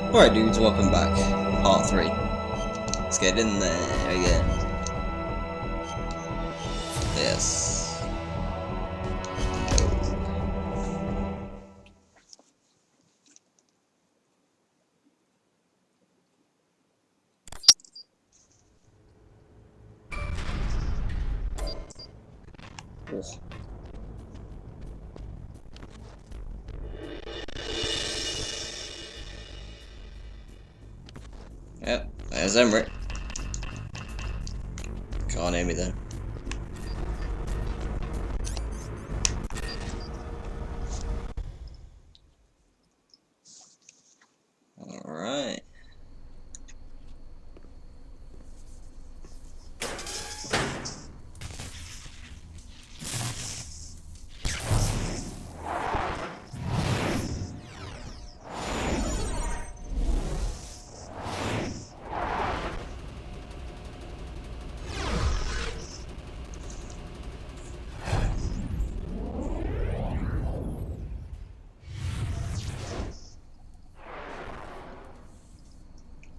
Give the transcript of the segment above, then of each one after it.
Alright dudes, welcome back. Part 3. Let's get in there again. Yes. Oh. Yep, there's Emery. Can't hear me though. Alright.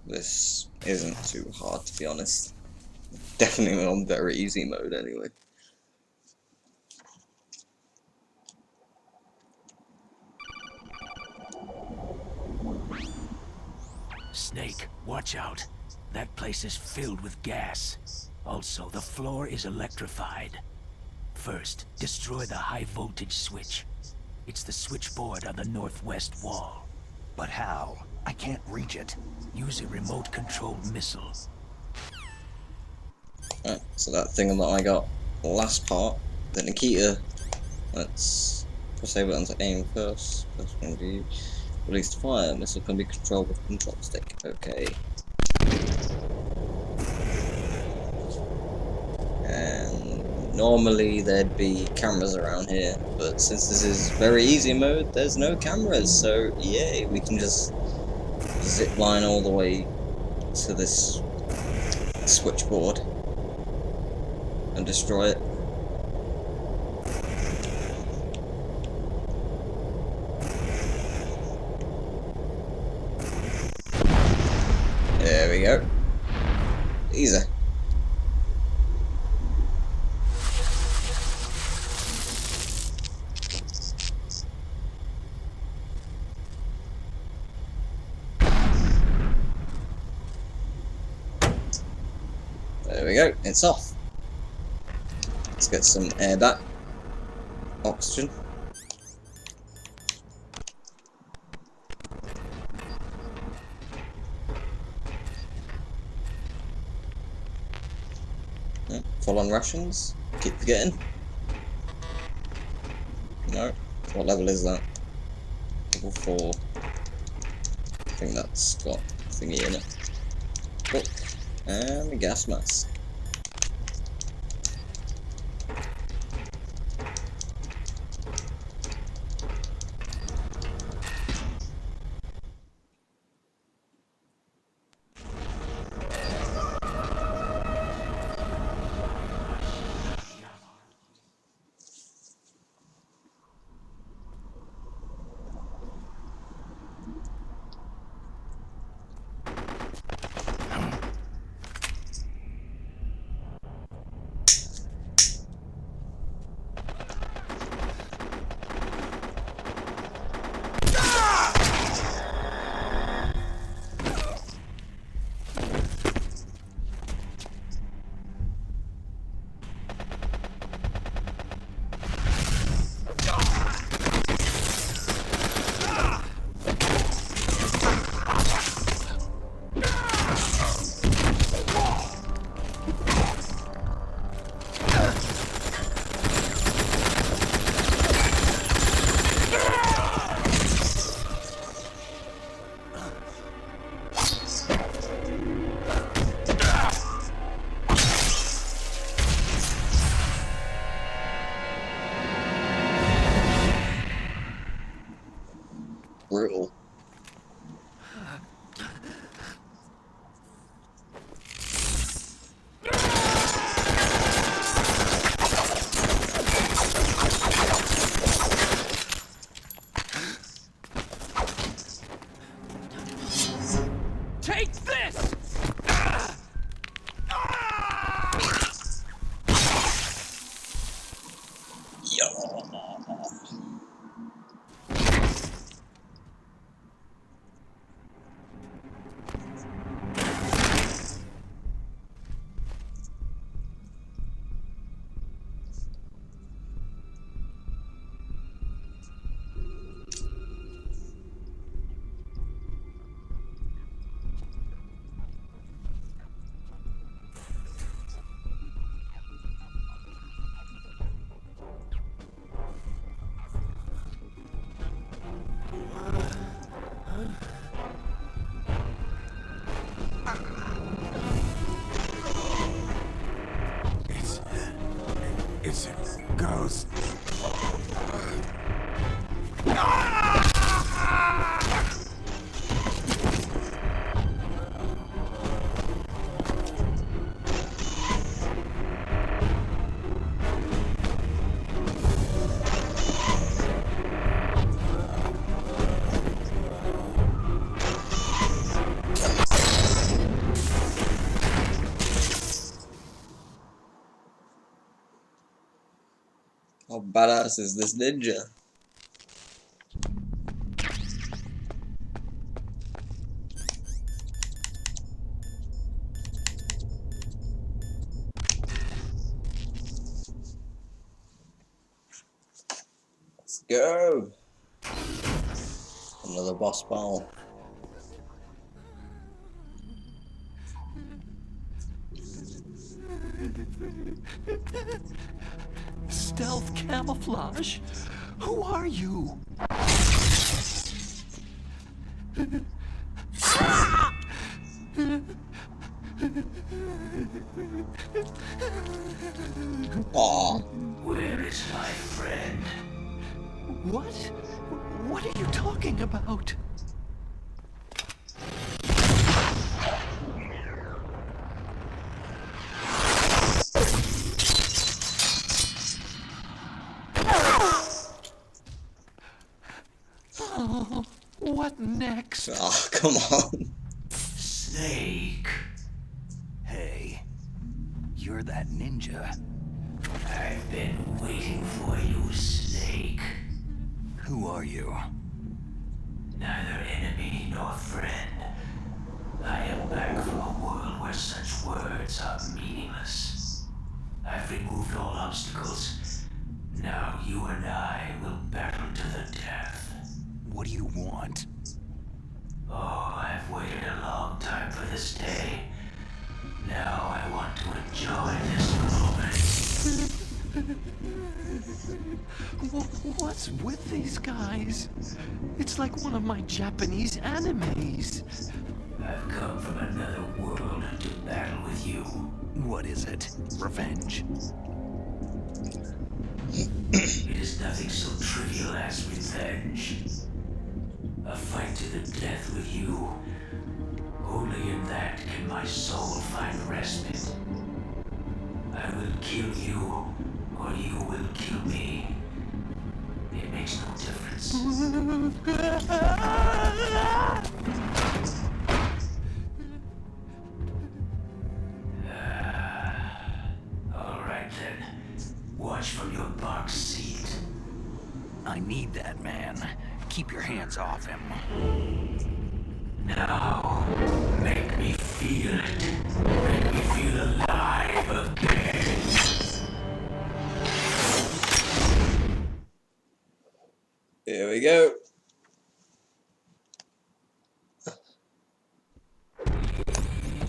This isn't too hard to be honest. Definitely on very easy mode anyway. Snake, watch out. That place is filled with gas. Also, the floor is electrified. First, destroy the high voltage switch. It's the switchboard on the northwest wall. But how? I can't reach it. Use a remote-controlled missile. Right, so that thing that I got last part, the Nikita, let's press A button to aim first. First one to release the fire. Missile can be controlled with a control stick. Okay. And normally there'd be cameras around here, but since this is very easy mode, there's no cameras, so yay, we can just zip line all the way to this switchboard and destroy it. There we go. Easy. There we go, it's off. Let's get some air back. Oxygen. Full on rations. Keep forgetting. No. What level is that? Level 4. I think that's got thingy in it. Book. And the gas mask. Take this! It's a ghost. How badass is this ninja? Let's go! Another boss battle. Stealth camouflage? Who are you? Aww. Where is my friend? What? What are you talking about? Oh, what next? Oh, come on. Snake. Hey, you're that ninja. I've been waiting for you, Snake. Who are you? Neither enemy nor friend. I am back from a world where such words are meaningless. I've removed all obstacles. Now you and I will battle to the death. What do you want? Oh, I've waited a long time for this day. Now I want to enjoy this moment. What's with these guys? It's like one of my Japanese animes. I've come from another world to battle with you. What is it? Revenge? It is nothing so trivial as revenge. A fight to the death with you. Only in that can my soul find respite. I will kill you, or you will kill me. It makes no difference. All right then. Watch from your box seat. I need that man. Keep your hands off him. Now, make me feel it. Make me feel alive again. Here we go.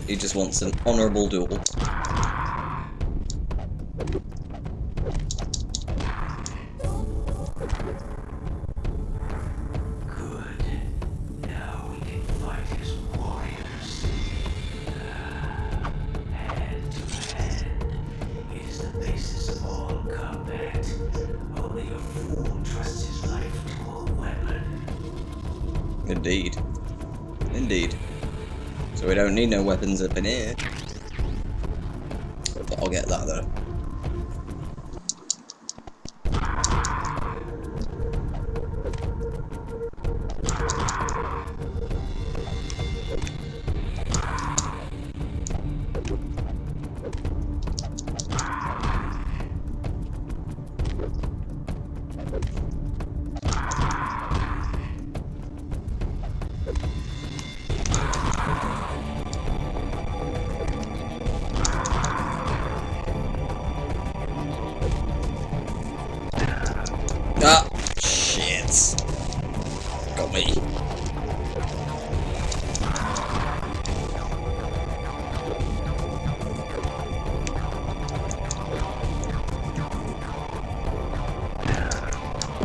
He just wants an honourable duel. Indeed. Indeed. So we don't need no weapons up in here. But I'll get that though.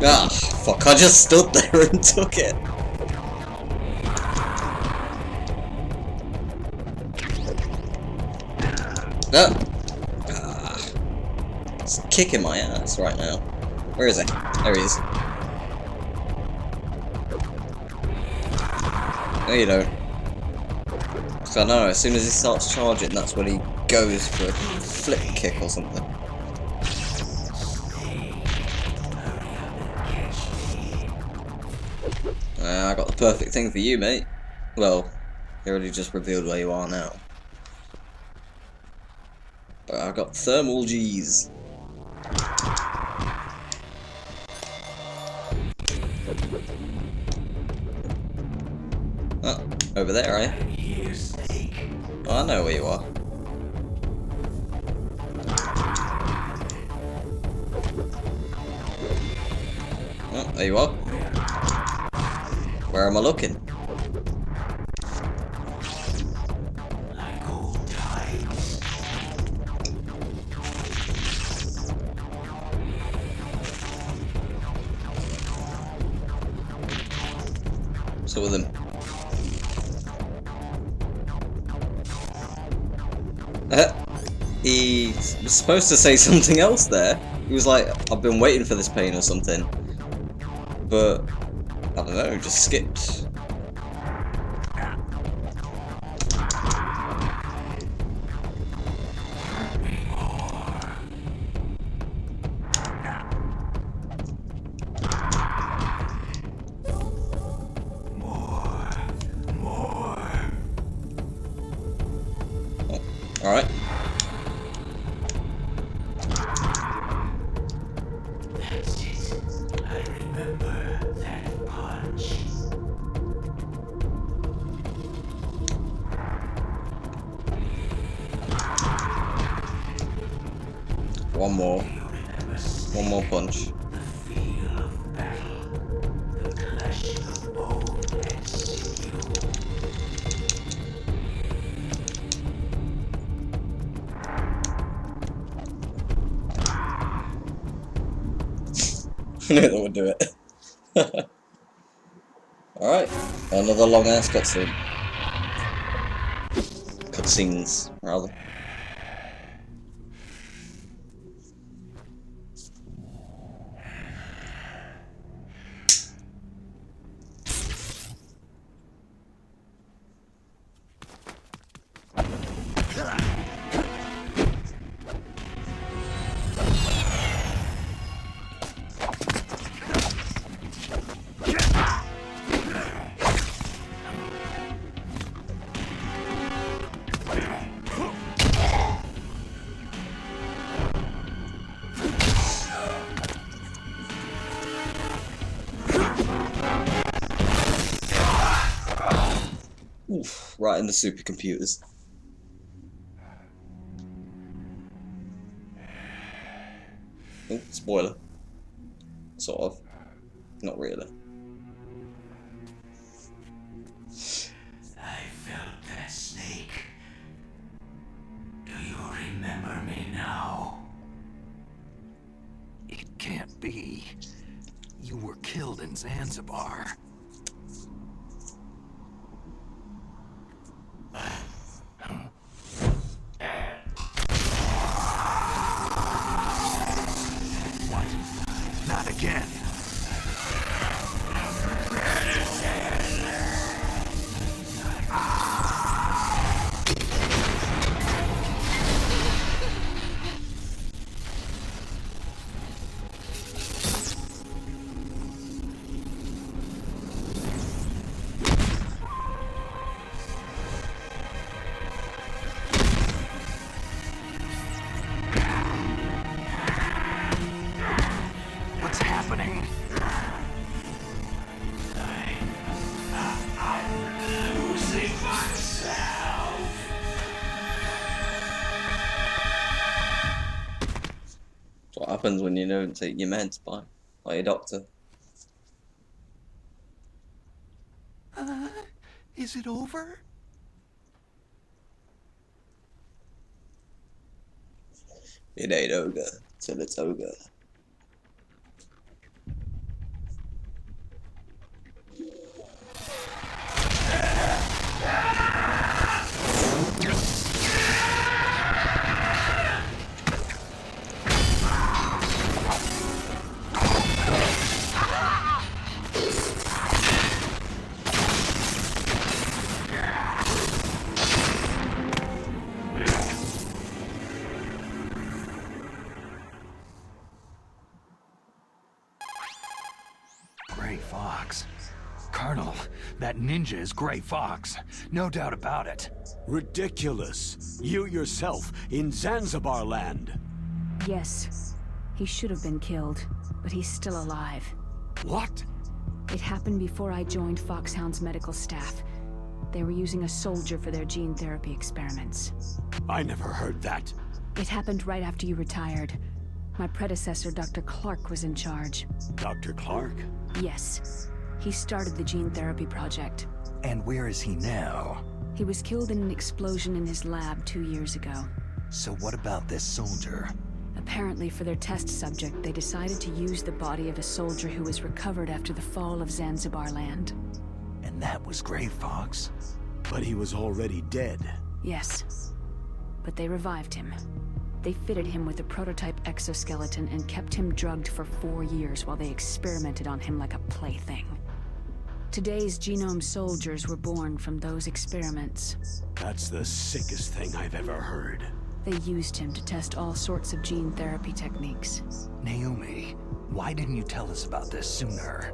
Ah, fuck, I just stood there and took it. Ah, it's kicking my ass right now. Where is he? There he is. No, you don't. So I don't know, as soon as he starts charging, that's when he goes for a flip kick or something. I got the perfect thing for you, mate. Well, you already just revealed where you are now. But I got thermal G's. Oh, over there, eh? Oh, I know where you are. Oh, there you are. Where am I looking? So with him. He was supposed to say something else there. He was like, I've been waiting for this pain or something. But, I don't know, just skipped. Oh, alright. That's it. I remember that punch. One more. One more punch. The feel of battle. The clashing of bone and sinew. I knew that would do it. Alright. Another long ass cutscene. Cutscenes, rather. Oof, right in the supercomputers. Oh, spoiler. Sort of. Not really. I felt that snake. Do you remember me now? It can't be. You were killed in Zanzibar. What? Not again. What's happening? Losing myself. That's what happens when you don't take your meds by your doctor. Is it over? It ain't over till it's over. Fox. Colonel, that ninja is Gray Fox. No doubt about it. Ridiculous. You yourself in Zanzibar land. Yes. He should have been killed, but he's still alive. What? It happened before I joined Foxhound's medical staff. They were using a soldier for their gene therapy experiments. I never heard that. It happened right after you retired. My predecessor, Dr. Clark, was in charge. Dr. Clark? Yes. He started the gene therapy project. And where is he now? He was killed in an explosion in his lab 2 years ago. So what about this soldier? Apparently, for their test subject, they decided to use the body of a soldier who was recovered after the fall of Zanzibar land. And that was Gray Fox? But he was already dead. Yes. But they revived him. They fitted him with a prototype exoskeleton and kept him drugged for 4 years while they experimented on him like a plaything. Today's genome soldiers were born from those experiments. That's the sickest thing I've ever heard. They used him to test all sorts of gene therapy techniques. Naomi, why didn't you tell us about this sooner?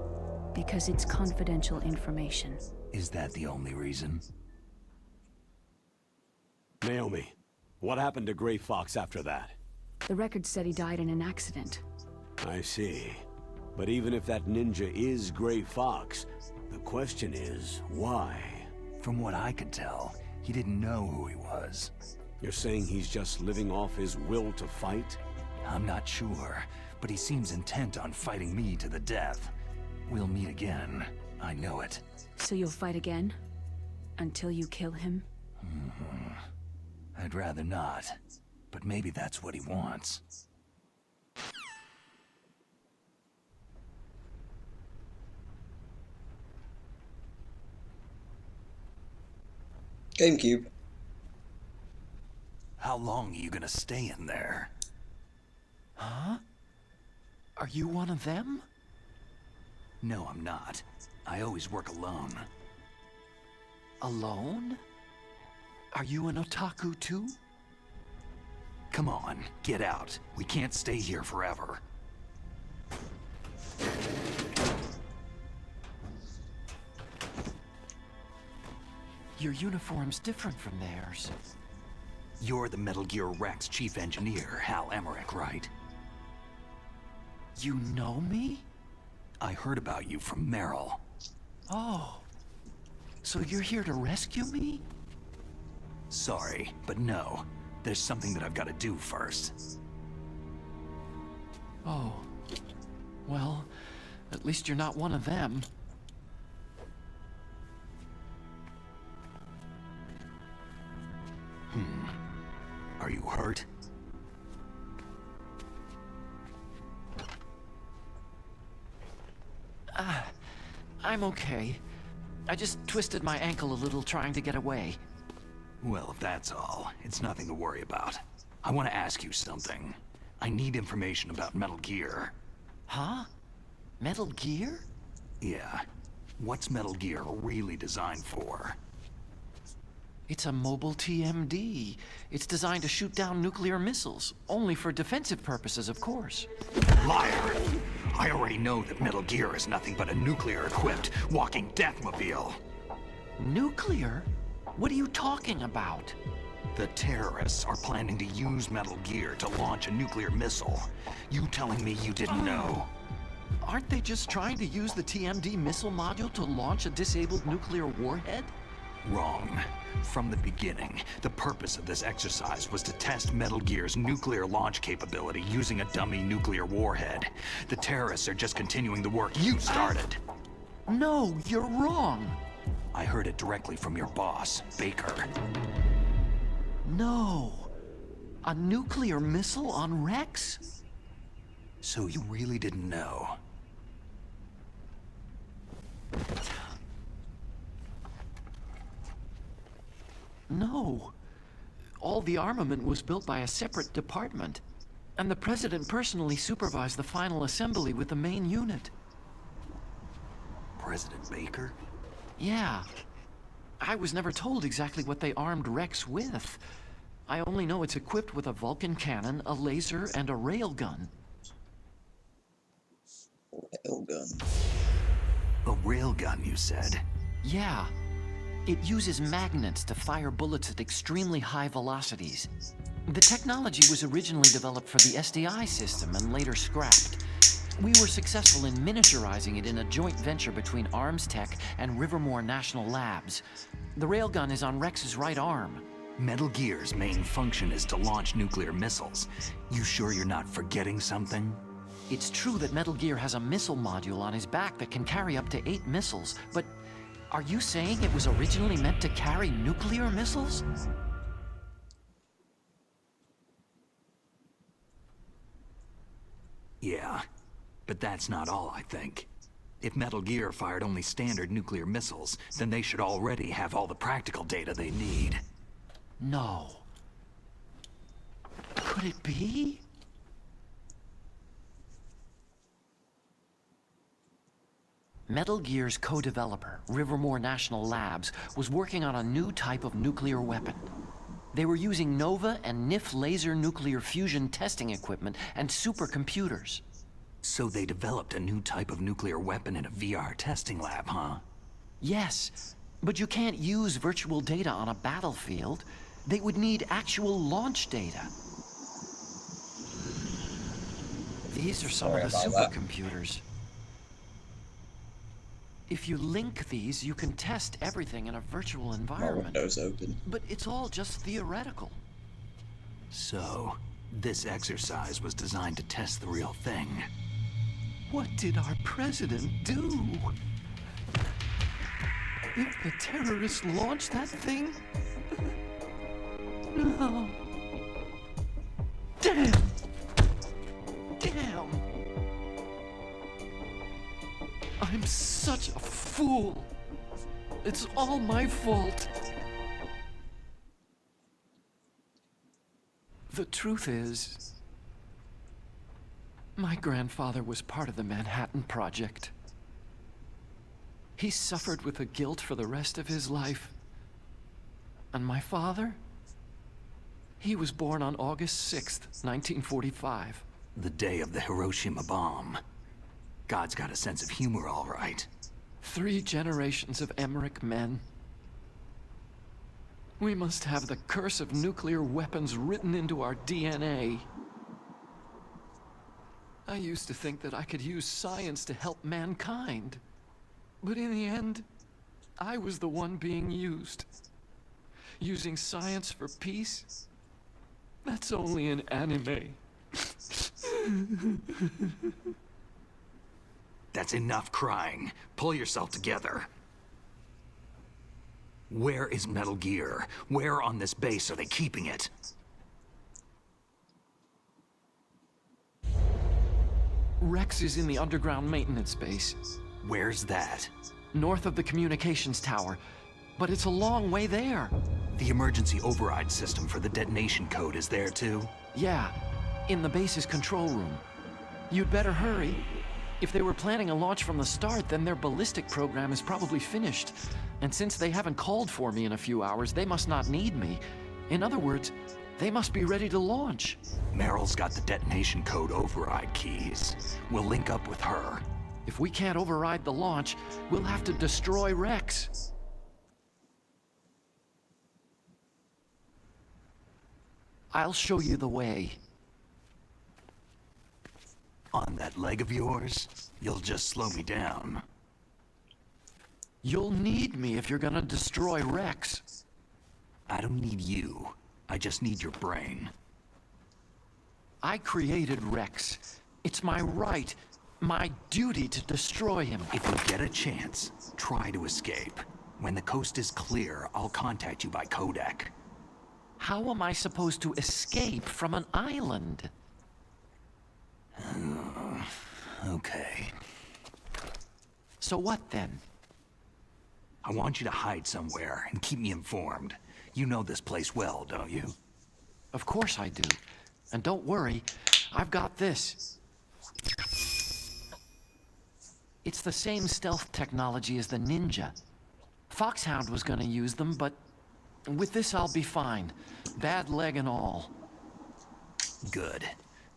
Because it's confidential information. Is that the only reason? Naomi, what happened to Gray Fox after that? The record said he died in an accident. I see. But even if that ninja is Gray Fox, the question is, why? From what I could tell, he didn't know who he was. You're saying he's just living off his will to fight? I'm not sure, but he seems intent on fighting me to the death. We'll meet again. I know it. So you'll fight again? Until you kill him? I'd rather not, but maybe that's what he wants. GameCube. How long are you gonna stay in there? Huh? Are you one of them? No, I'm not. I always work alone. Alone? Are you an otaku too? Come on, get out. We can't stay here forever. Your uniform's different from theirs. You're the Metal Gear Rex chief engineer, Hal Emmerich, right? You know me? I heard about you from Meryl. Oh. So you're here to rescue me? Sorry, but no. There's something that I've got to do first. Oh. Well, at least you're not one of them. Are you hurt? I'm okay. I just twisted my ankle a little trying to get away. Well, if that's all, it's nothing to worry about. I want to ask you something. I need information about Metal Gear. Huh? Metal Gear? Yeah. What's Metal Gear really designed for? It's a mobile TMD. It's designed to shoot down nuclear missiles. Only for defensive purposes, of course. Liar! I already know that Metal Gear is nothing but a nuclear-equipped walking deathmobile. Nuclear? What are you talking about? The terrorists are planning to use Metal Gear to launch a nuclear missile. You telling me you didn't know? Aren't they just trying to use the TMD missile module to launch a disabled nuclear warhead? Wrong. From the beginning, the purpose of this exercise was to test Metal Gear's nuclear launch capability using a dummy nuclear warhead. The terrorists are just continuing the work you started. No, you're wrong. I heard it directly from your boss, Baker. No. A nuclear missile on Rex? So you really didn't know? No. All the armament was built by a separate department, and the president personally supervised the final assembly with the main unit. President Baker? Yeah. I was never told exactly what they armed Rex with. I only know it's equipped with a Vulcan cannon, a laser, and a railgun. Railgun. A railgun, you said? Yeah. It uses magnets to fire bullets at extremely high velocities. The technology was originally developed for the SDI system and later scrapped. We were successful in miniaturizing it in a joint venture between Arms Tech and Rivermore National Labs. The railgun is on Rex's right arm. Metal Gear's main function is to launch nuclear missiles. You sure you're not forgetting something? It's true that Metal Gear has a missile module on his back that can carry up to 8 missiles, but are you saying it was originally meant to carry nuclear missiles? Yeah, but that's not all, I think. If Metal Gear fired only standard nuclear missiles, then they should already have all the practical data they need. No. Could it be? Metal Gear's co-developer, Rivermore National Labs, was working on a new type of nuclear weapon. They were using NOVA and NIF laser nuclear fusion testing equipment and supercomputers. So they developed a new type of nuclear weapon in a VR testing lab, huh? Yes, but you can't use virtual data on a battlefield. They would need actual launch data. These are some Sorry of the about that. supercomputers. If you link these, you can test everything in a virtual My environment. window's open. But it's all just theoretical. So, this exercise was designed to test the real thing. What did our president do? If the terrorists launch that thing? No. Damn! Damn! I'm such a fool. It's all my fault. The truth is, my grandfather was part of the Manhattan Project. He suffered with the guilt for the rest of his life. And my father? He was born on August 6th, 1945. The day of the Hiroshima bomb. God's got a sense of humor, all right. 3 generations of Emmerich men. We must have the curse of nuclear weapons written into our DNA. I used to think that I could use science to help mankind. But in the end, I was the one being used. Using science for peace? That's only an anime. That's enough crying. Pull yourself together. Where is Metal Gear? Where on this base are they keeping it? Rex is in the underground maintenance base, Where's that? north of the communications tower. But it's a long way there. The emergency override system for the detonation code is there too? Yeah, in the base's control room. You'd better hurry. If they were planning a launch from the start, then their ballistic program is probably finished. And since they haven't called for me in a few hours, they must not need me. In other words, they must be ready to launch. Meryl's got the detonation code override keys. We'll link up with her. If we can't override the launch, we'll have to destroy Rex. I'll show you the way. On that leg of yours, you'll just slow me down. You'll need me if you're gonna destroy Rex. I don't need you. I just need your brain. I created Rex. It's my right, my duty to destroy him. If you get a chance, try to escape. When the coast is clear, I'll contact you by codec. How am I supposed to escape from an island? Okay. So what then? I want you to hide somewhere and keep me informed. You know this place well, don't you? Of course I do. And don't worry, I've got this. It's the same stealth technology as the Ninja. Foxhound was gonna use them, but with this I'll be fine. Bad leg and all. Good.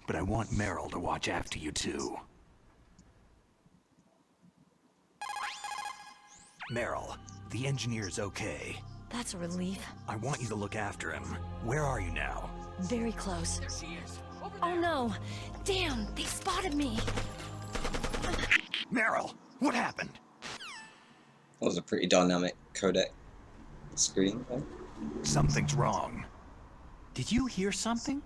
But I want Meryl to watch after you too. Meryl, the engineer's okay. That's a relief. I want you to look after him. Where are you now? Very close. Oh no! Damn, they spotted me! Meryl, what happened? That was a pretty dynamic codec screen. Something's wrong. Did you hear something?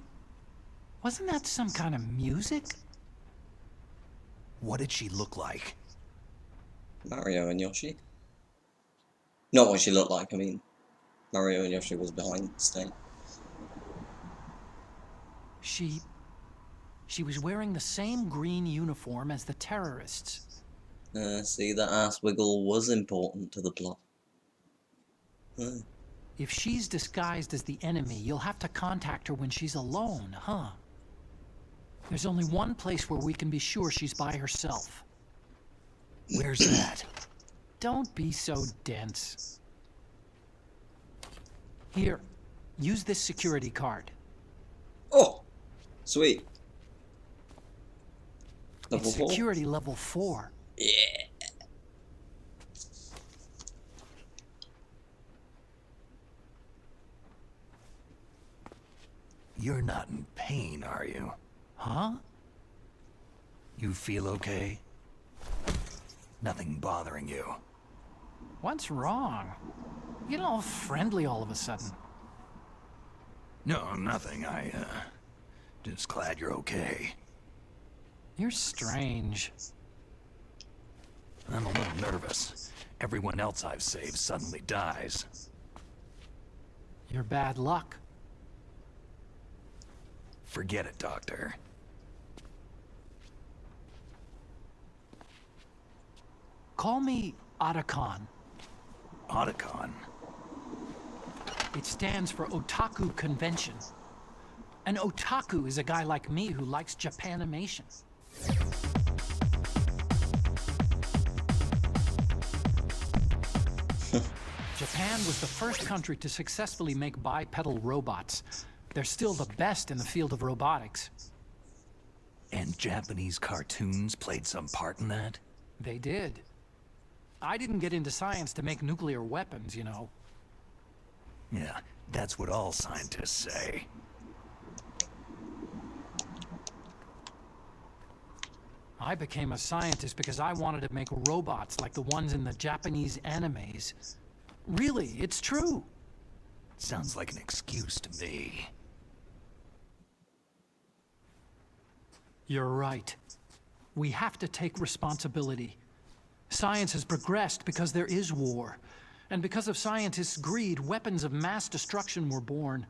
Wasn't that some kind of music? What did she look like? Mario and Yoshi. Not what she looked like, I mean, Mario and Yoshi was behind the stain. She was wearing the same green uniform as the terrorists. See, that ass wiggle was important to the plot. If she's disguised as the enemy, you'll have to contact her when she's alone, huh? There's only one place where we can be sure she's by herself. Where's that? Don't be so dense. Here, use this security card. Oh! Sweet. Level It's 4? security level 4. Yeah. You're not in pain, are you? Huh? You feel okay? Nothing bothering you? What's wrong? You get all friendly all of a sudden. No, nothing. Just glad you're okay. You're strange. I'm a little nervous. Everyone else I've saved suddenly dies. You're bad luck. Forget it, Doctor. Call me Otacon. Otacon? It stands for Otaku Convention. An otaku is a guy like me who likes Japanimation. Japan was the first country to successfully make bipedal robots. They're still the best in the field of robotics. And Japanese cartoons played some part in that? They did. I didn't get into science to make nuclear weapons, you know. Yeah, that's what all scientists say. I became a scientist because I wanted to make robots like the ones in the Japanese animes. Really, it's true. Sounds like an excuse to me. You're right. We have to take responsibility. Science has progressed because there is war. And because of scientists' greed, weapons of mass destruction were born.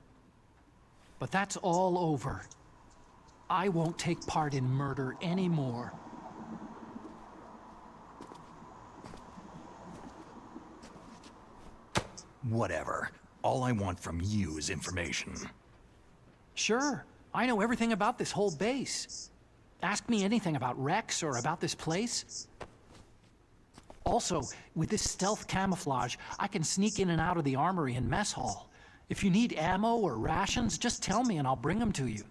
But that's all over. I won't take part in murder anymore. Whatever. All I want from you is information. Sure, I know everything about this whole base. Ask me anything about Rex or about this place. Also, with this stealth camouflage, I can sneak in and out of the armory and mess hall. If you need ammo or rations, just tell me and I'll bring them to you.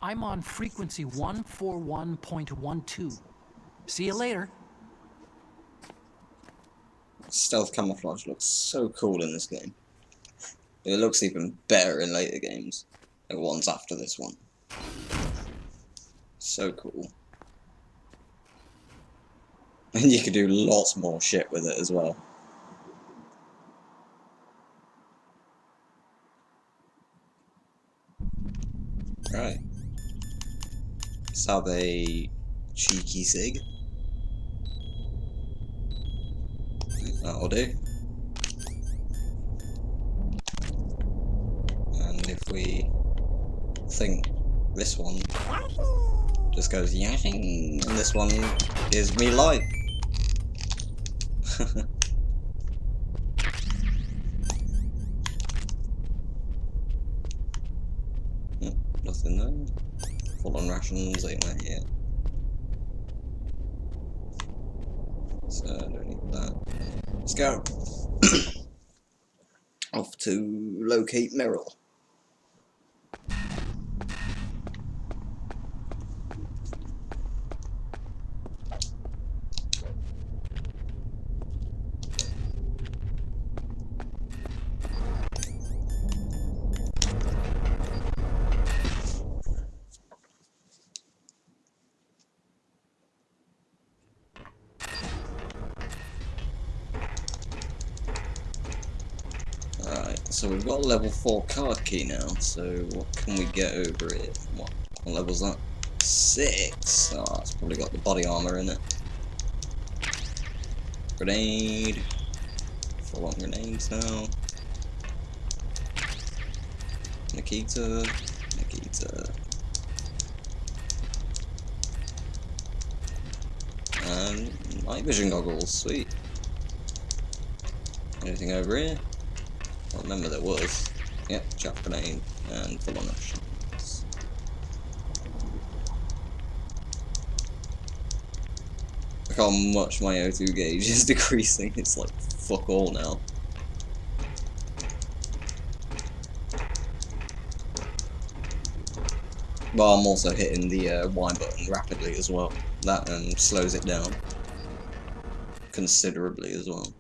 I'm on frequency 141.12. See you later. Stealth camouflage looks so cool in this game. It looks even better in later games. Like ones after this one. So cool. And you can do lots more shit with it as well. Right. Let's have a cheeky cig. That'll do. And if we think this one just goes yashing, and this one is me live. Nothing there. Full on rations ain't there yet. So I don't need that. Let's go. Off to locate Meryl. Right, so we've got a level 4 card key now, so what can we get over here? What level's that? 6? Oh, it's probably got the body armor in it. Grenade. Full on grenades now. Nikita. And night vision goggles, sweet. Anything over here? I remember there was. Yep, chaff grenade and full on options. Look how much my O2 gauge is decreasing. It's like fuck all now. But I'm also hitting the Y button rapidly as well. That slows it down considerably as well.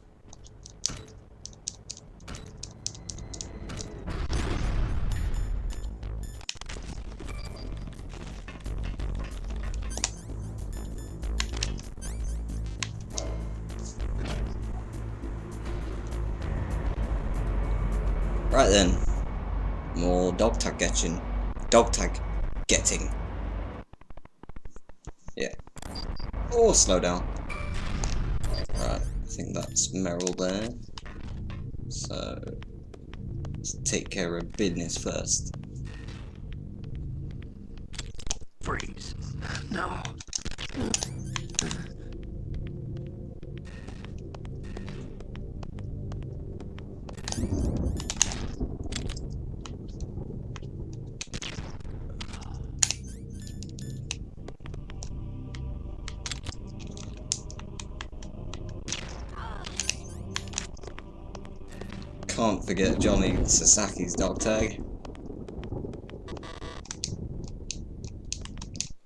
Right then, more dog tag getting. Yeah. Oh, slow down. Right, I think that's Meryl there. So, let's take care of business first. Freeze. No. Can't forget Johnny Sasaki's dog tag.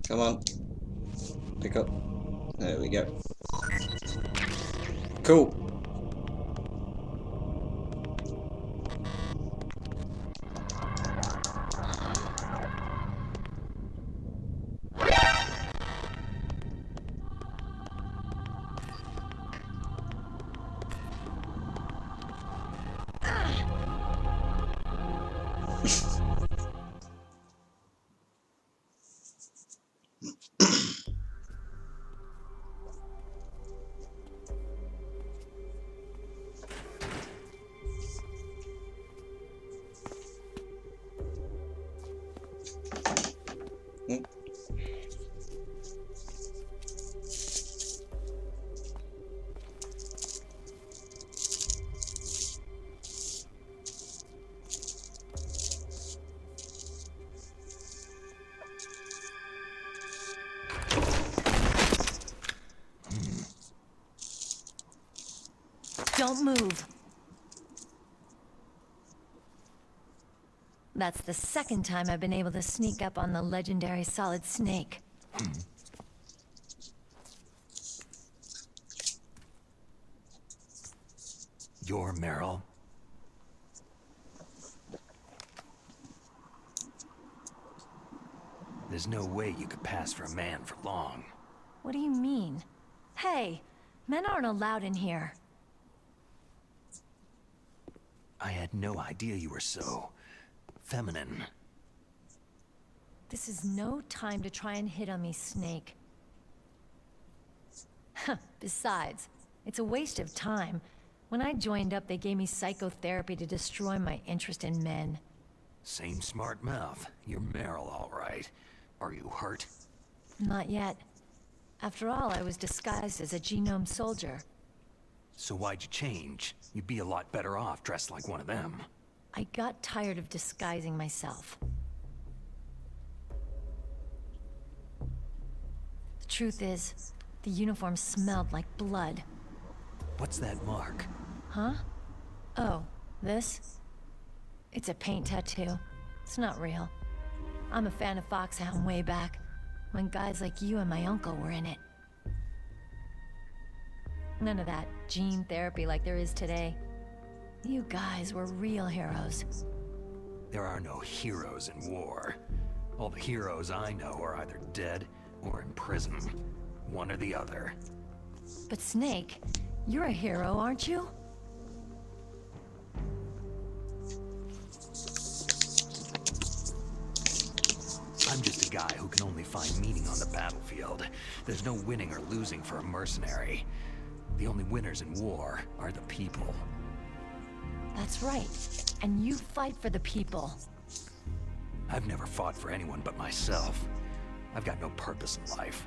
Come on. Pick up. There we go. Cool. Don't move. That's the second time I've been able to sneak up on the legendary Solid Snake. You're Meryl. There's no way you could pass for a man for long. What do you mean? Hey, men aren't allowed in here. I had no idea you were so feminine. This is no time to try and hit on me, Snake. Besides, it's a waste of time. When I joined up, they gave me psychotherapy to destroy my interest in men. Same smart mouth. You're Meryl, all right. Are you hurt? Not yet. After all, I was disguised as a genome soldier. So why'd you change? You'd be a lot better off dressed like one of them. I got tired of disguising myself. The truth is, the uniform smelled like blood. What's that mark? Huh? Oh, this? It's a paint tattoo. It's not real. I'm a fan of Foxhound way back, when guys like you and my uncle were in it. None of that gene therapy like there is today. You guys were real heroes. There are no heroes in war. All the heroes I know are either dead or in prison. One or the other. But Snake, you're a hero, aren't you? guy who can only find meaning on the battlefield. There's no winning or losing for a mercenary. The only winners in war are the people. That's right. And you fight for the people. I've never fought for anyone but myself. I've got no purpose in life.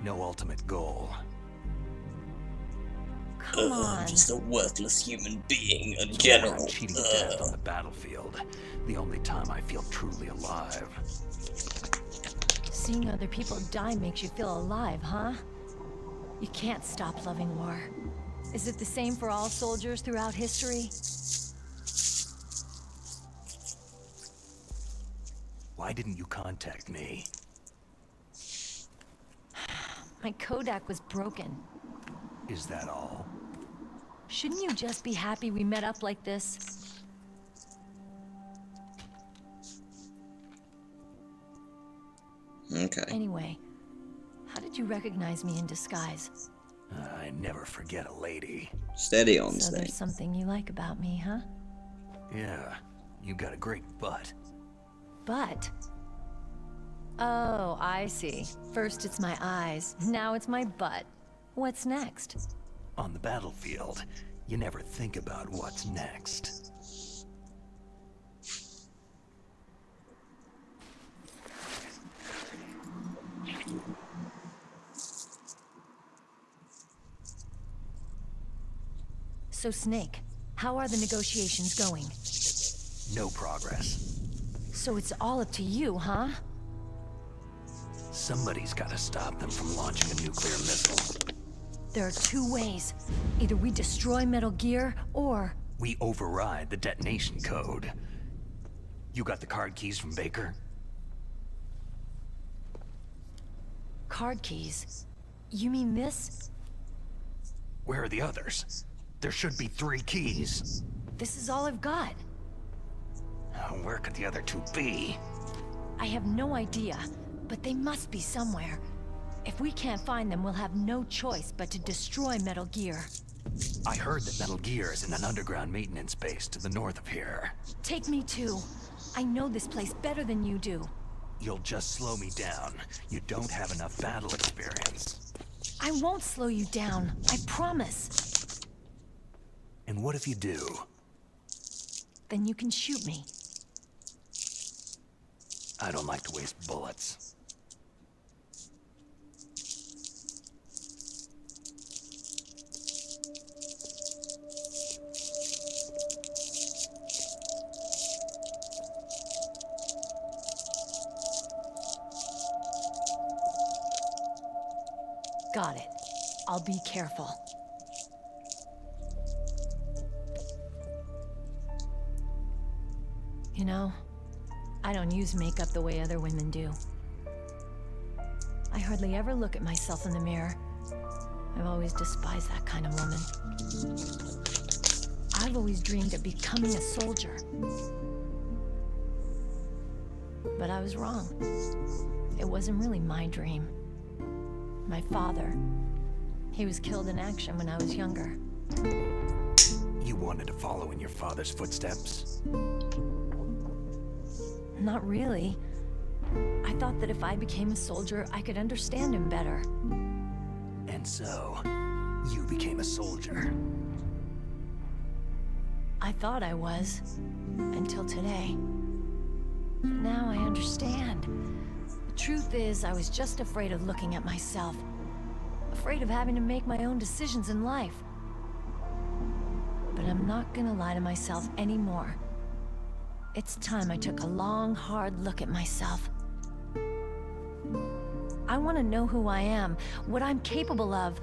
No ultimate goal. Come on. Just a worthless human being in When general. I'm cheating death on the battlefield, the only time I feel truly alive. Seeing other people die makes you feel alive, huh? You can't stop loving war. Is it the same for all soldiers throughout history? Why didn't you contact me? My Kodak was broken. Is that all? Shouldn't you just be happy we met up like this? Okay. Anyway, how did you recognize me in disguise? I never forget a lady. Steady on, So Snake. there's something you like about me, huh? Yeah, you got a great butt. But... Oh, I see. First it's my eyes, now it's my butt. What's next? On the battlefield, you never think about what's next. So, Snake, how are the negotiations going? No progress. So it's all up to you, huh? Somebody's gotta stop them from launching a nuclear missile. There are two ways. Either we destroy Metal Gear, or... We override the detonation code. You got the card keys from Baker? Card keys? You mean this? Where are the others? There should be 3 keys. This is all I've got. Where could the other 2 be? I have no idea, but they must be somewhere. If we can't find them, we'll have no choice but to destroy Metal Gear. I heard that Metal Gear is in an underground maintenance base to the north of here. Take me too. I know this place better than you do. You'll just slow me down. You don't have enough battle experience. I won't slow you down, I promise. And what if you do? Then you can shoot me. I don't like to waste bullets. Got it. I'll be careful. You know, I don't use makeup the way other women do. I hardly ever look at myself in the mirror. I've always despised that kind of woman. I've always dreamed of becoming a soldier. But I was wrong. It wasn't really my dream. My father, he was killed in action when I was younger. You wanted to follow in your father's footsteps? Not really. I thought that if I became a soldier, I could understand him better. And so, you became a soldier. I thought I was, until today. But now I understand. The truth is, I was just afraid of looking at myself. Afraid of having to make my own decisions in life. But I'm not gonna lie to myself anymore. It's time I took a long, hard look at myself. I want to know who I am, what I'm capable of.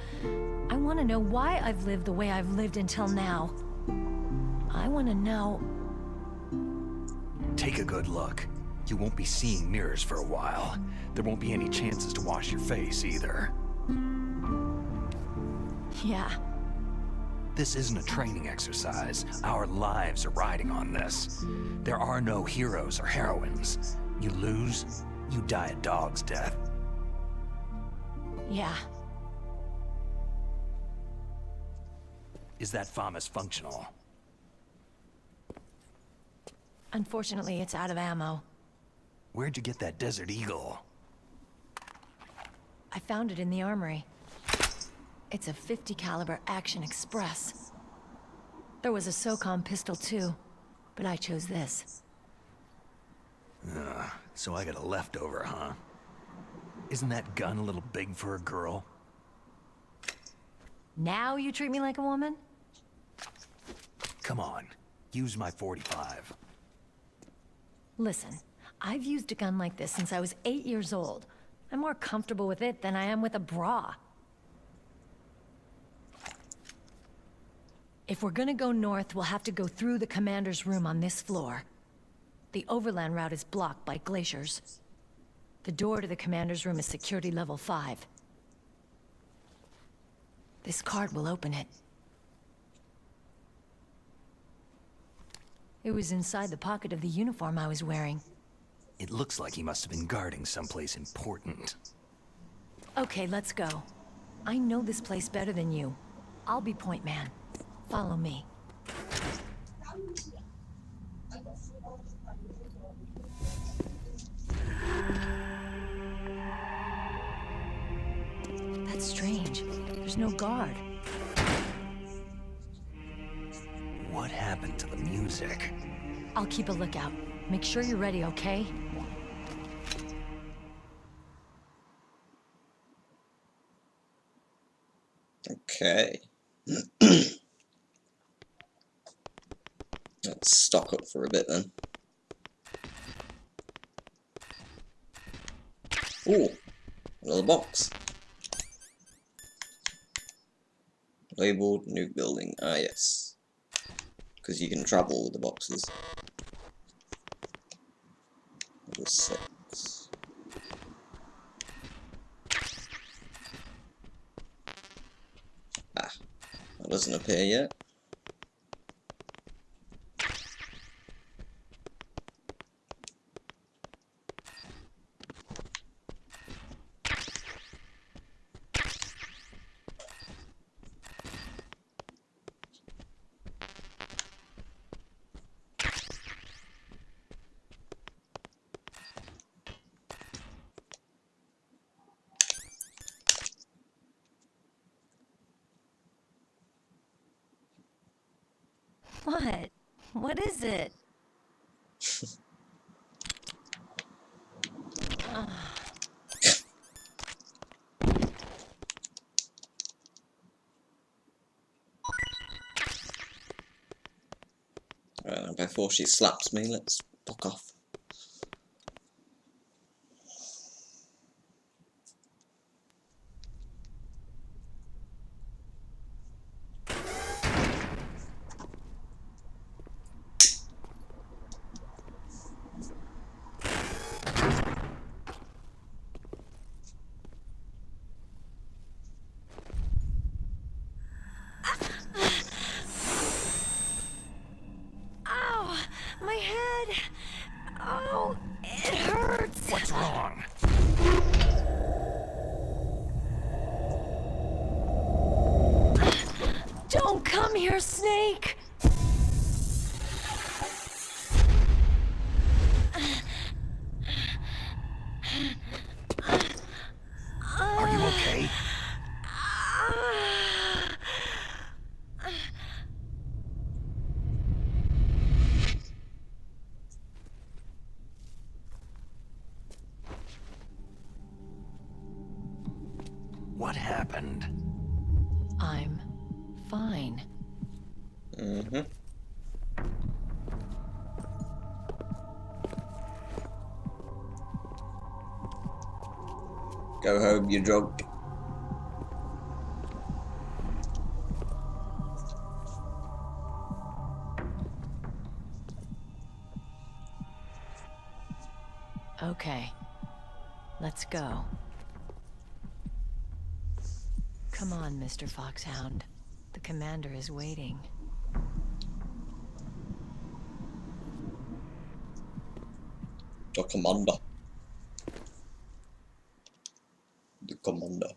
I want to know why I've lived the way I've lived until now. I want to know... Take a good look. You won't be seeing mirrors for a while. There won't be any chances to wash your face either. Yeah. This isn't a training exercise. Our lives are riding on this. There are no heroes or heroines. You lose, you die a dog's death. Yeah. Is that FAMAS functional? Unfortunately, it's out of ammo. Where'd you get that Desert Eagle? I found it in the armory. It's a 50 caliber Action Express. There was a SOCOM pistol too, but I chose this. So I got a leftover, huh? Isn't that gun a little big for a girl? Now you treat me like a woman? Come on, use my 45. Listen, I've used a gun like this since I was 8 years old. I'm more comfortable with it than I am with a bra. If we're gonna go north, we'll have to go through the commander's room on this floor. The overland route is blocked by glaciers. The door to the commander's room is security level 5. This card will open it. It was inside the pocket of the uniform I was wearing. It looks like he must have been guarding someplace important. Okay, let's go. I know this place better than you. I'll be point man. Follow me. That's strange. There's no guard. What happened to the music? I'll keep a lookout. Make sure you're ready, okay? Okay. Let's stock up for a bit then. Ooh, another box. Labeled nuke building. Ah, yes. Because you can travel with the boxes. Level 6. Ah, that doesn't appear yet. What? What is it? Before she slaps me, let's fuck off. Ow! My head! Oh, it hurts! What's wrong? Don't come here, Snake! Are you okay? What happened? I'm fine. Mm-hmm. Go home, you drunk. Okay. Let's go. Come on, Mr. Foxhound. The commander is waiting. The commander. The commander.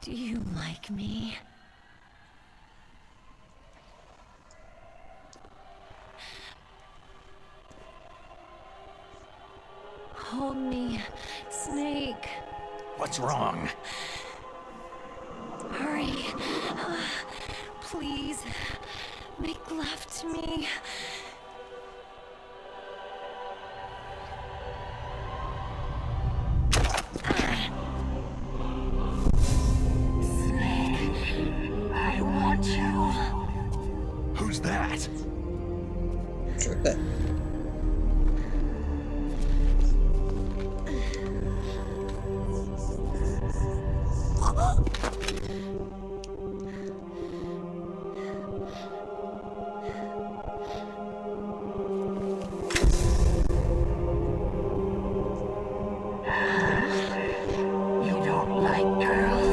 Do you like me? Hold me, Snake. What's wrong? Hurry. Please. Make love to me. Snake, I want you. Who's that? Trooper. You don't like girls?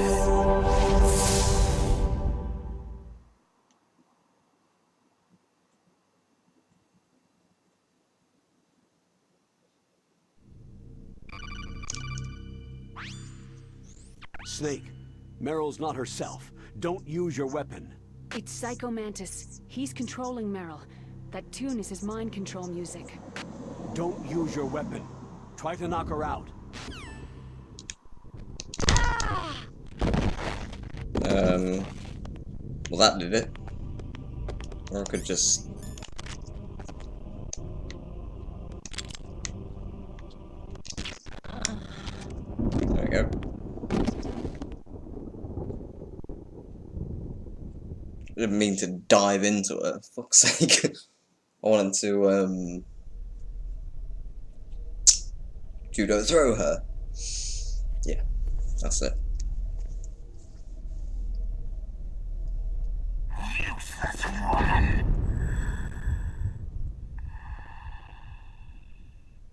Snake, Meryl's not herself. Don't use your weapon. It's Psycho Mantis. He's controlling Meryl. That tune is his mind control music. Don't use your weapon. Try to knock her out. Well, that did it. Or I could just... There we go. I didn't mean to dive into her, for fuck's sake. I wanted to, judo throw her. Yeah, that's it. Useless woman.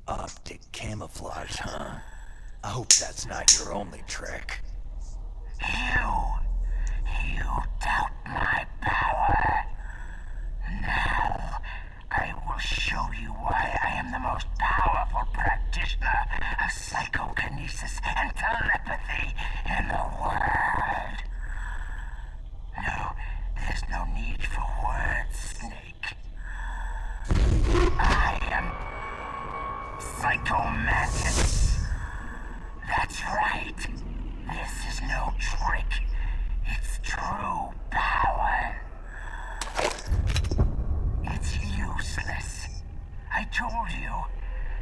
Optic camouflage, huh? I hope that's not your only trick. You doubt my power. Now, I will show you why I am the most powerful practitioner of psychokinesis and telepathy in the world. No, there's no need for words, Snake. I am Psycho Mantis. That's right. This is no trick. It's true power. It's useless. I told you,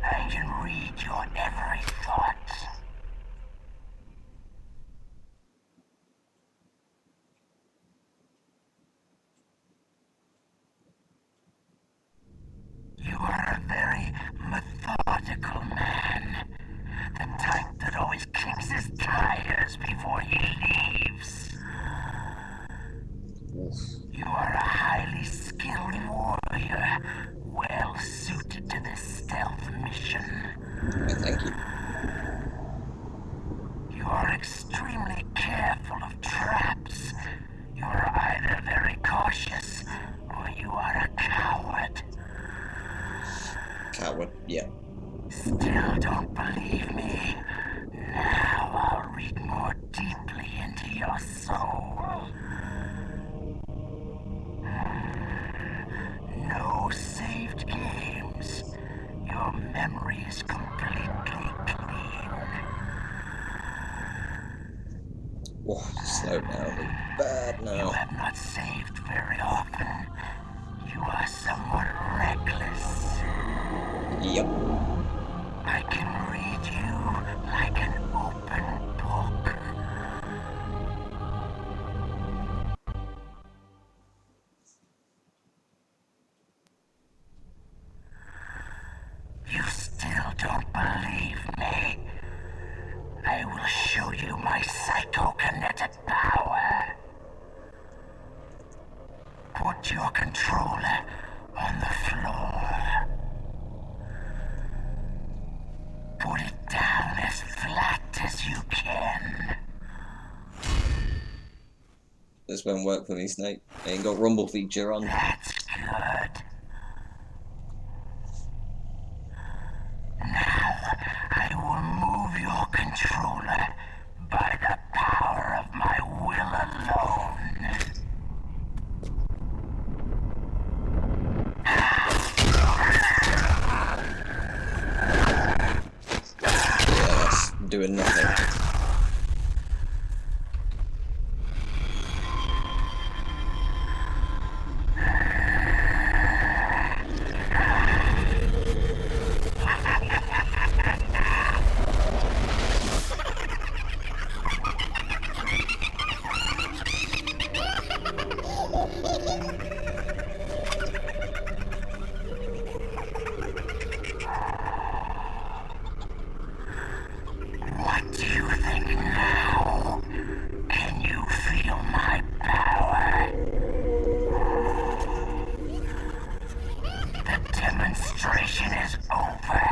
I can read your every thought. You are a very methodical man. The type that always kicks his tires before he leaves. You are a highly skilled warrior, well suited to this stealth mission. Thank you. You are extremely careful of traps. You are either very cautious, or you are a coward. Coward, yeah. Still don't believe me? Now I'll read more deeply into your soul. No saved games. Your memory is completely clean. Oh, slow down. It's bad You now. have not saved very often. You are somewhat reckless. Yep. I can read you like an open book. You still don't believe me? I will show you my psychokinetic power. Put your controller on the floor. Put it down as flat as you can. This won't work for me, Snake. I ain't got rumble feature on. That's good. Now, I will move your controller by the power of my doing nothing. What do you think now? Can you feel my power? The demonstration is over.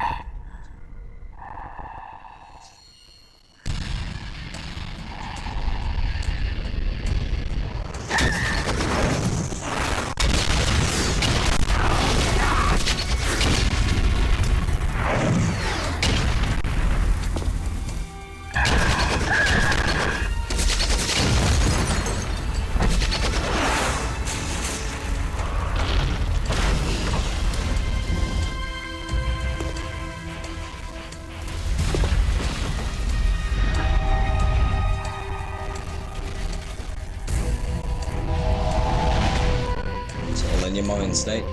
It's all in your mind, Snake.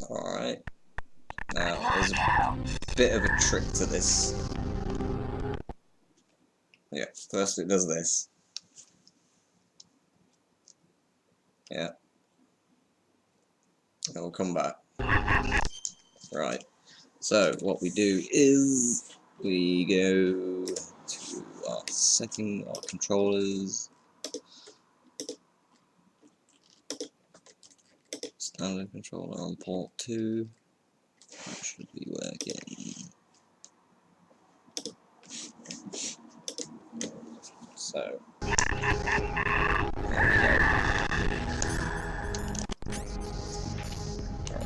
Alright. Now, there's a bit of a trick to this. Yeah, first it does this. Yeah. And we'll come back. Right. So, what we do is we go to our setting, our controllers, standard controller on port 2. That should be working. So, there we go.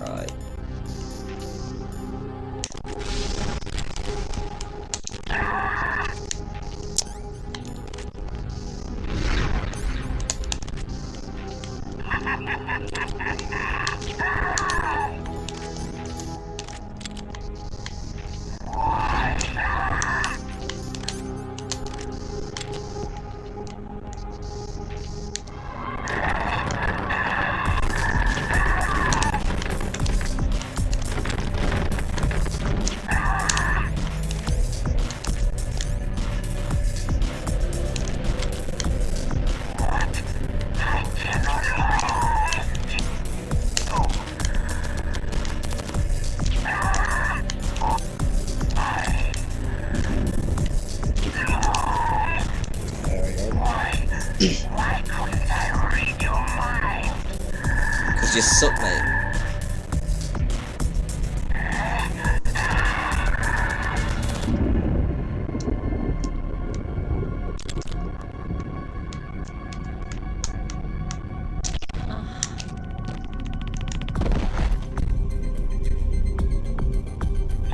Alright. Why couldn't I read your mind? Because you suck, mate.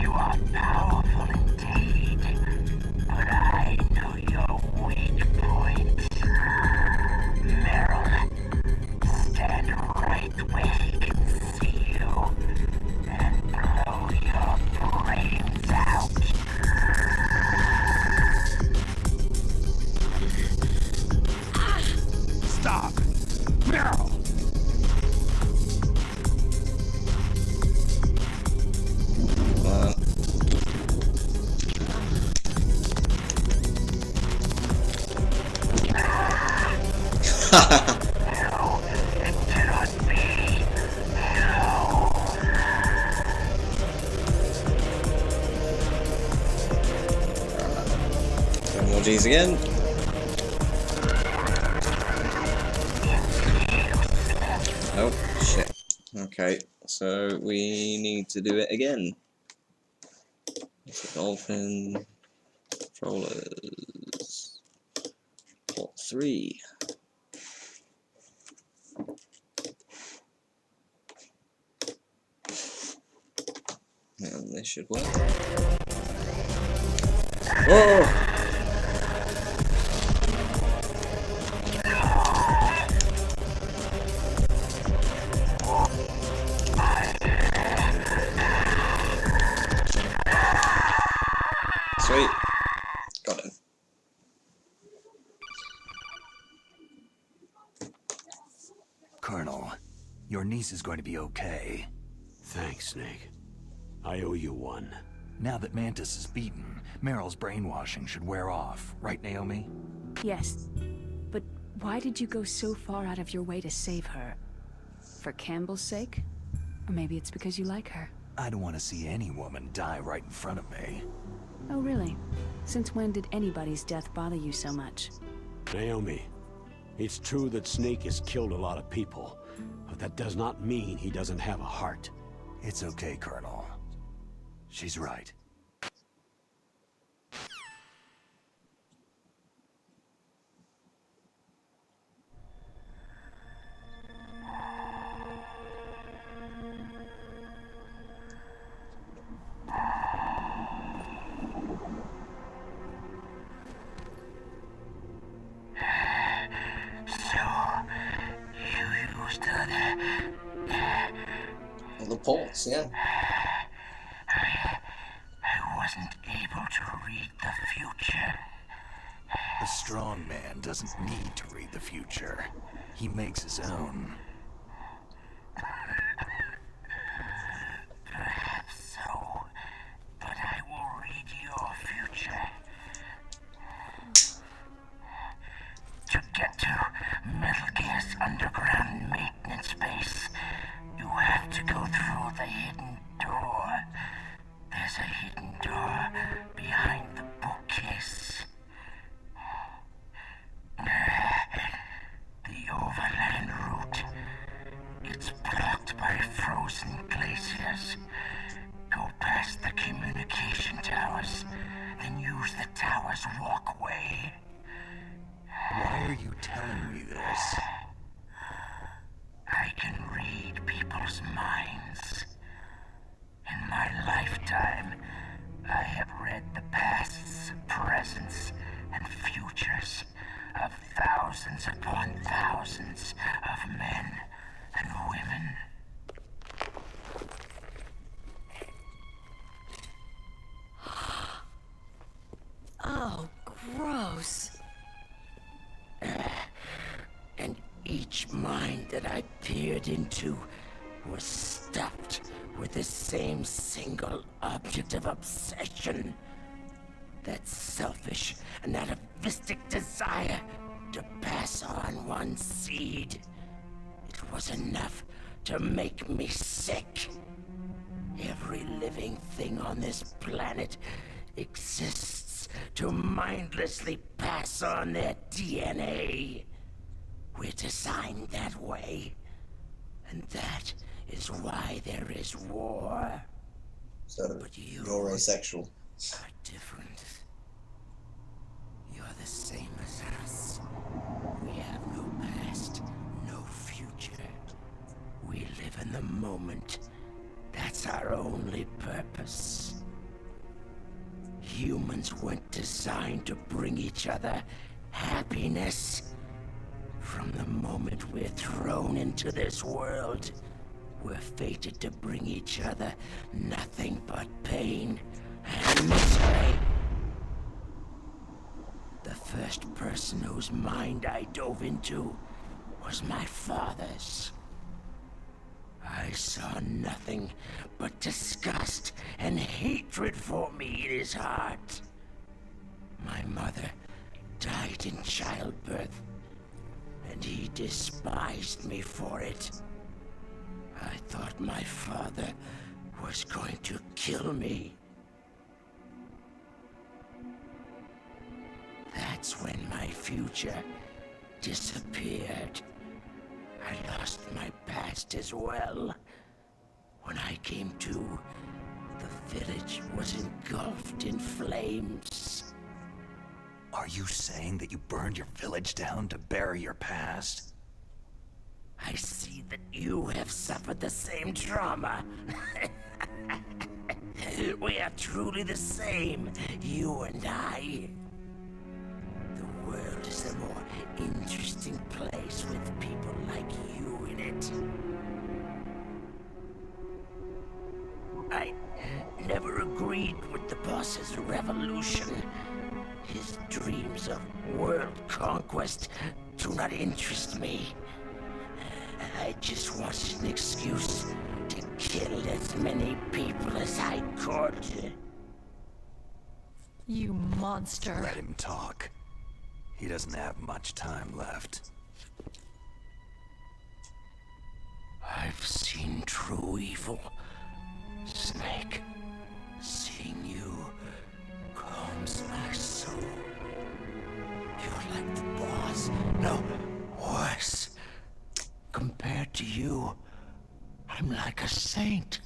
You are powerful indeed, but I know your weak points. Meryl, stand right where he can see you and blow your brains out. Stop! Meryl! No, it cannot be. More G's again. Oh, shit. Okay, so we need to do it again. Dolphin controllers. Port 3. And this should work. Whoa! Sweet. Got him. Colonel, your niece is going to be okay. Thanks, Snake. I owe you one. Now that Mantis is beaten, Meryl's brainwashing should wear off, right, Naomi? Yes. But why did you go so far out of your way to save her? For Campbell's sake? Or maybe it's because you like her? I don't want to see any woman die right in front of me. Oh, really? Since when did anybody's death bother you so much? Naomi, it's true that Snake has killed a lot of people, but that does not mean he doesn't have a heart. It's okay, Colonel. She's right. The ports, yeah. I wasn't able to read the future. The strong man doesn't need to read the future. He makes his own. Perhaps so, but I will read your future. To get to Metal Gear's underground maintenance base, you have to go through the hidden door. There's a hidden door behind the bookcase. The overland route. It's blocked by frozen glaciers. Go past the communication towers, then use the tower's walkway. Why are you telling me this? I can read people's minds. In my lifetime, I have read the pasts, presents, and futures of thousands upon thousands of men and women. Oh, gross. And each mind that I peered into was stuffed with the same single object of obsession. That selfish and atavistic desire to pass on one seed. It was enough to make me sick. Every living thing on this planet exists to mindlessly pass on their DNA. We're designed that way. And that is why there is war. So, But you you're asexual. are different. You're the same as us. We have no past, no future. We live in the moment. That's our only purpose. Humans weren't designed to bring each other happiness. From the moment we're thrown into this world, we're fated to bring each other nothing but pain and misery. The first person whose mind I dove into was my father's. I saw nothing but disgust and hatred for me in his heart. My mother died in childbirth, and he despised me for it. I thought my father was going to kill me. That's when my future disappeared. I lost my past as well. When I came to, the village was engulfed in flames. Are you saying that you burned your village down to bury your past? I see that you have suffered the same trauma. We are truly the same, you and I. The world is a more interesting place with people like you in it. I never agreed with the boss's revolution. His dreams of world conquest do not interest me. I just wanted an excuse to kill as many people as I could. You monster. Let him talk. He doesn't have much time left. I've seen true evil, Snake. Seeing you calms my soul. You're like the boss. No, worse. Compared to you, I'm like a saint.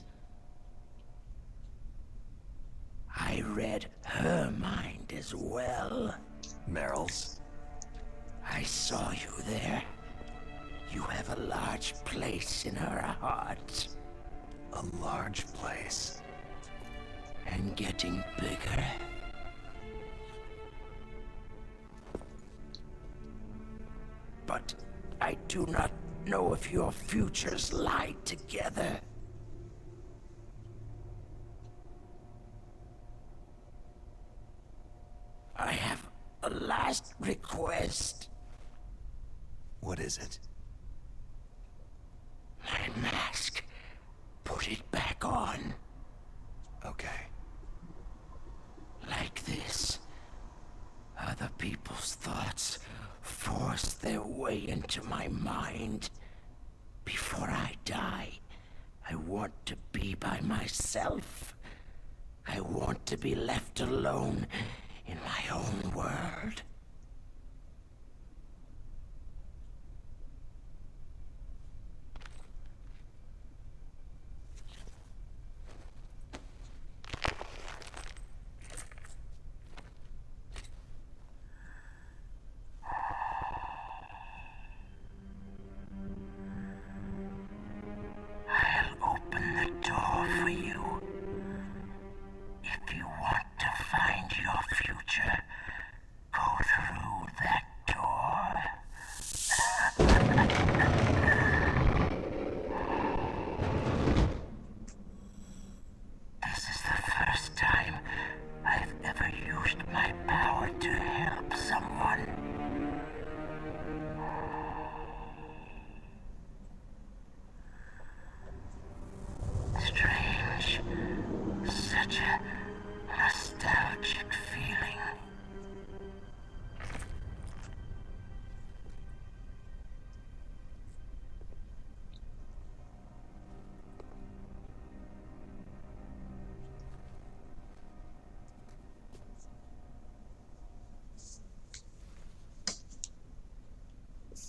I read her mind as well. Meryl's? I saw you there. You have a large place in her heart. A large place. And getting bigger. But I do not know if your futures lie together. I have a last request. What is it? My mask. Put it back on. Okay. Like this. Other people's thoughts force their way into my mind. Before I die, I want to be by myself. I want to be left alone in my own world. I'll open the door for you. If you want to find your future, go through that door. This is the first time I've ever used my power to help someone. Strange. Such a nostalgic feeling.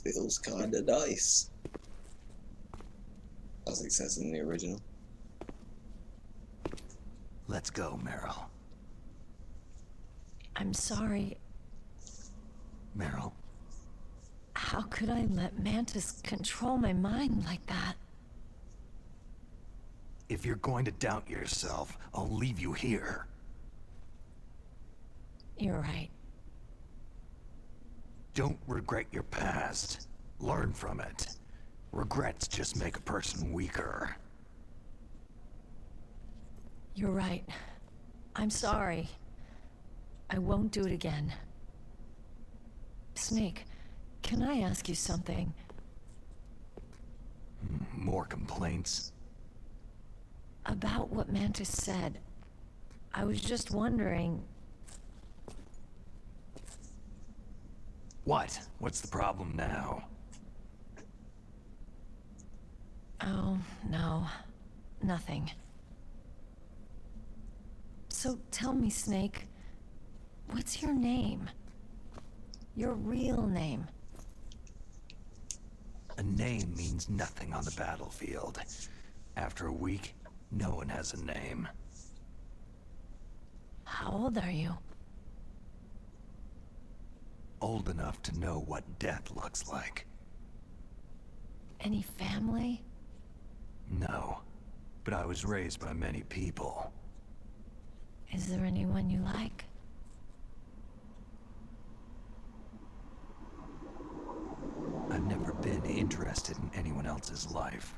Feels kinda nice. As it says in the original. Let's go, Meryl. I'm sorry. Meryl, How could I let Mantis control my mind like that? if you're going to doubt yourself, I'll leave you here. You're right. Don't regret your past. Learn from it. Regrets just make a person weaker. You're right. I'm sorry. I won't do it again. Snake, can I ask you something? More complaints? About what Mantis said. I was just wondering... What? What's the problem now? Oh, no. Nothing. So tell me, Snake, what's your name? Your real name? A name means nothing on the battlefield. After a week, no one has a name. How old are you? Old enough to know what death looks like. Any family? No, but I was raised by many people. Is there anyone you like? I've never been interested in anyone else's life.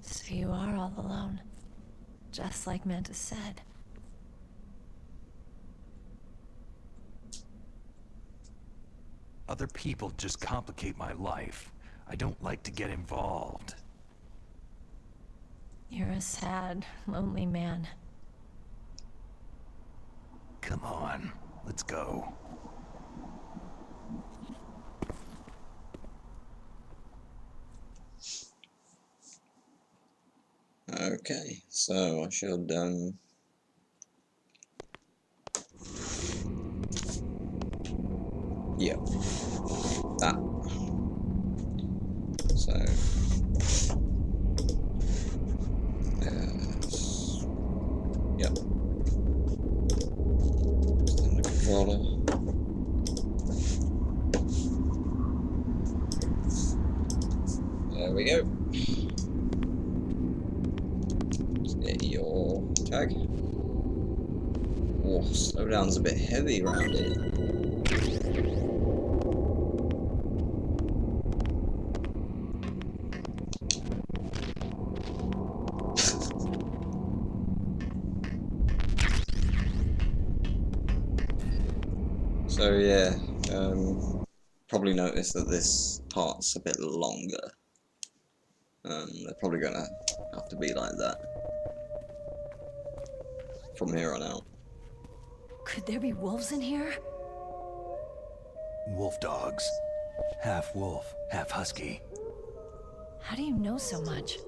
So you are all alone. Just like Mantis said. Other people just complicate my life. I don't like to get involved. You're a sad, lonely man. Come on, let's go. Okay, so I should yeah, that. So yep. And the controller. There we go. Let's get your tag. Oh, slowdown's a bit heavy around here. So yeah, probably noticed that this part's a bit longer. They're probably gonna have to be like that from here on out. Could there be wolves in here? Wolf dogs. Half wolf, half husky. How do you know so much?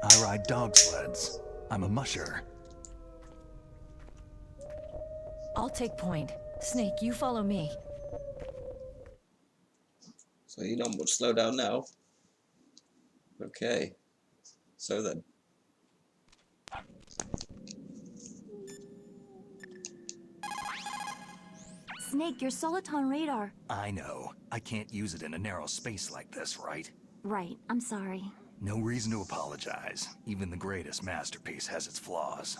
I ride dog sleds. I'm a musher. I'll take point. Snake, you follow me. So you don't want to slow down now. Okay. So then. Snake, your Soliton radar. I know. I can't use it in a narrow space like this, right? Right, I'm sorry. No reason to apologize. Even the greatest masterpiece has its flaws.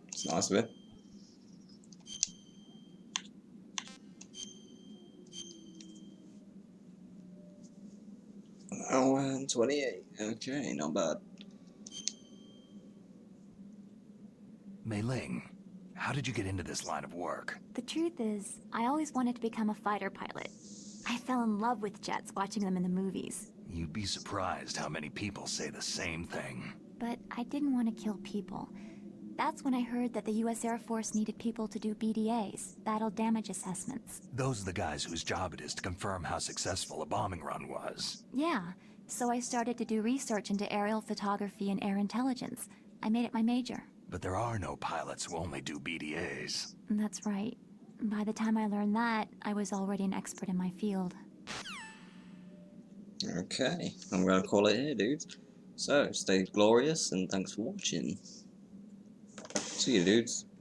It's nice of it. Oh, and 28. Okay, not bad. Mei Ling, how did you get into this line of work? The truth is, I always wanted to become a fighter pilot. I fell in love with jets watching them in the movies. You'd be surprised how many people say the same thing. But I didn't want to kill people. That's when I heard that the US Air Force needed people to do BDAs, battle damage assessments. Those are the guys whose job it is to confirm how successful a bombing run was. Yeah, so I started to do research into aerial photography and air intelligence. I made it my major. But there are no pilots who only do BDAs. That's right. By the time I learned that, I was already an expert in my field. Okay, I'm gonna call it here, dudes. So, stay glorious and thanks for watching. See you, dudes.